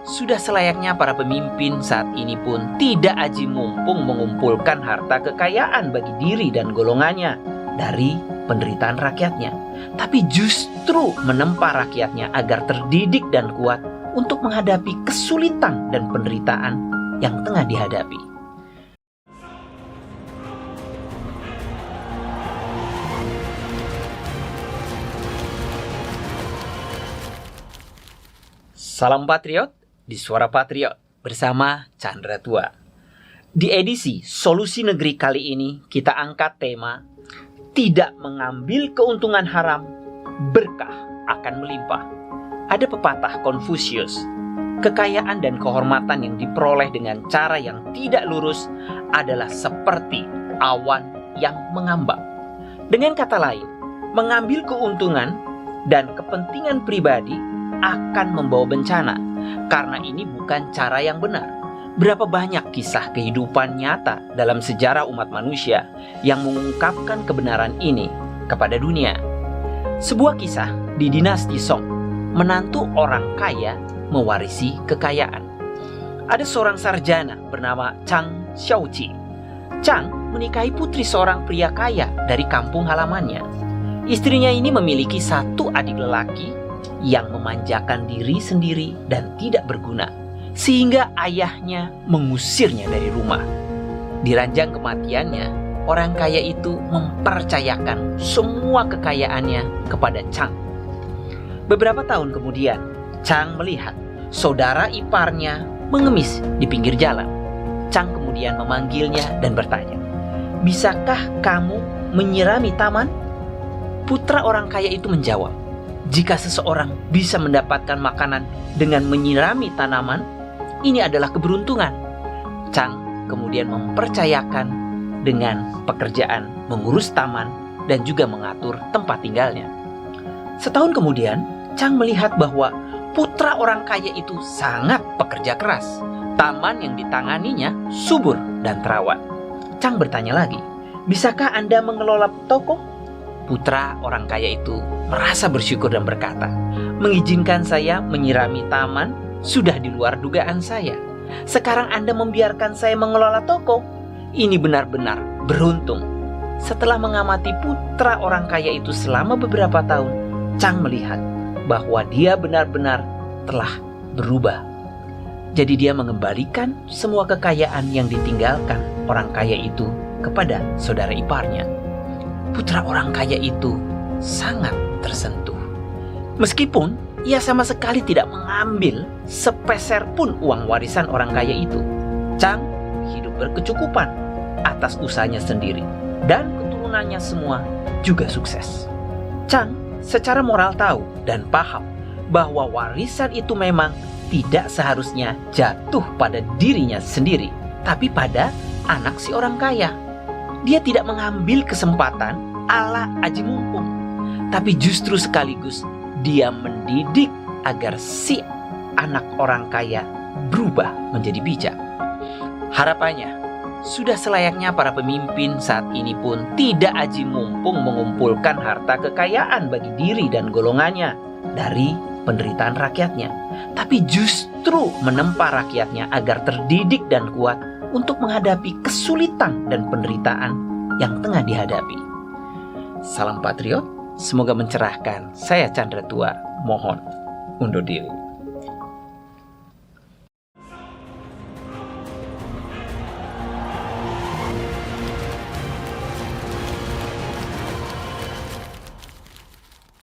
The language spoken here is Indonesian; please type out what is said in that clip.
Sudah selayaknya para pemimpin saat ini pun tidak aji mumpung mengumpulkan harta kekayaan bagi diri dan golongannya dari penderitaan rakyatnya, tapi justru menempa rakyatnya agar terdidik dan kuat untuk menghadapi kesulitan dan penderitaan yang tengah dihadapi. Salam Patriot di Suara Patriot bersama Chandra Tua. Di edisi Solusi Negeri kali ini kita angkat tema tidak mengambil keuntungan haram, berkah akan melimpah. Ada pepatah Konfusius, kekayaan dan kehormatan yang diperoleh dengan cara yang tidak lurus adalah seperti awan yang mengambang. Dengan kata lain, mengambil keuntungan dan kepentingan pribadi akan membawa bencana, karena ini bukan cara yang benar. Berapa banyak kisah kehidupan nyata dalam sejarah umat manusia yang mengungkapkan kebenaran ini kepada dunia. Sebuah kisah di dinasti Song, menantu orang kaya mewarisi kekayaan. Ada seorang sarjana bernama Chang Xiaoqi. Chang menikahi putri seorang pria kaya dari kampung halamannya. Istrinya ini memiliki satu adik lelaki yang memanjakan diri sendiri dan tidak berguna, sehingga ayahnya mengusirnya dari rumah. Di ranjang kematiannya, orang kaya itu mempercayakan semua kekayaannya kepada Chang. Beberapa tahun kemudian, Chang melihat saudara iparnya mengemis di pinggir jalan. Chang kemudian memanggilnya dan bertanya, "Bisakah kamu menyirami taman?" Putra orang kaya itu menjawab, "Jika seseorang bisa mendapatkan makanan dengan menyirami tanaman, ini adalah keberuntungan." Chang kemudian mempercayakan dengan pekerjaan mengurus taman dan juga mengatur tempat tinggalnya. Setahun kemudian, Chang melihat bahwa putra orang kaya itu sangat pekerja keras. Taman yang ditanganinya subur dan terawat. Chang bertanya lagi, "Bisakah Anda mengelola toko?" Putra orang kaya itu merasa bersyukur dan berkata, "Mengizinkan saya menyirami taman sudah di luar dugaan saya. Sekarang Anda membiarkan saya mengelola toko. Ini benar-benar beruntung." Setelah mengamati putra orang kaya itu selama beberapa tahun, Chang melihat bahwa dia benar-benar telah berubah. Jadi dia mengembalikan semua kekayaan yang ditinggalkan orang kaya itu kepada saudara iparnya. Putra orang kaya itu sangat tersentuh. Meskipun ia sama sekali tidak mengambil sepeser pun uang warisan orang kaya itu, Chang hidup berkecukupan atas usahanya sendiri dan keturunannya semua juga sukses. Chang secara moral tahu dan paham bahwa warisan itu memang tidak seharusnya jatuh pada dirinya sendiri, tapi pada anak si orang kaya. Dia tidak mengambil kesempatan ala aji mumpung, tapi justru sekaligus dia mendidik agar si anak orang kaya berubah menjadi bijak. Harapannya, sudah selayaknya para pemimpin saat ini pun tidak aji mumpung mengumpulkan harta kekayaan bagi diri dan golongannya dari penderitaan rakyatnya, tapi justru menempa rakyatnya agar terdidik dan kuat untuk menghadapi kesulitan dan penderitaan yang tengah dihadapi. Salam Patriot, semoga mencerahkan. Saya Chandra Tua, mohon undur diri.